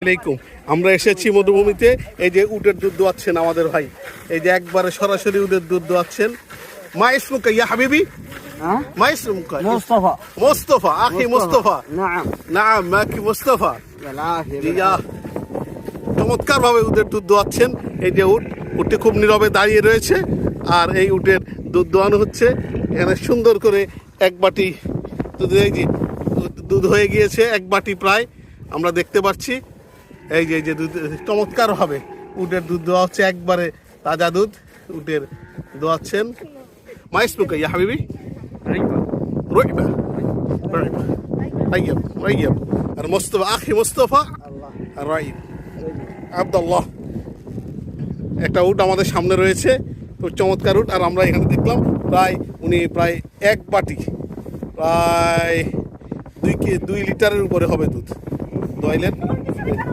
আলাইকুম। আমরা এসেছি মরুভূমিতে। এই যে উটের দুধ দোয়াচ্ছেন আমাদের ভাই, এই যে একবারে সরাসরি উটের দুধ দোয়াচ্ছেন। মা ইসমুকা ইয়া হাবিবি? মা ইসমুকা مصطفى. মুস্তাফা, আখি মুস্তাফা। نعم. নাম মাকি মুস্তাফা। بالعافية. ইয়া চমৎকার ভাবে উটের দুধ দোয়াচ্ছেন। এই যে উটটি খুব নীরবে দাঁড়িয়ে রয়েছে, আর এই উটের দুধ দোয়ানো হচ্ছে। এখানে সুন্দর করে এক বাটি দুধ, এই যে দুধ হয়ে গিয়েছে এক বাটি প্রায়, আমরা দেখতে পাচ্ছি। এই যে দুধ চমৎকার হবে উটের দুধ দোয়া হচ্ছে, একবারে তাজা দুধ উটের দোয়াচ্ছেন। মাইসমুকা ইয়া হাবিবি? রুইবা। طيب طيب আর মুস্তাফা, আখি মুস্তাফা আর রাইব আব্দুল্লাহ। একটা উট আমাদের সামনে রয়েছে, খুব চমৎকার উট। আর আমরা এখানে দেখলাম উনি প্রায় এক বাটি, প্রায় 2 লিটারের উপরে হবে দুধ দোয়াইলেন।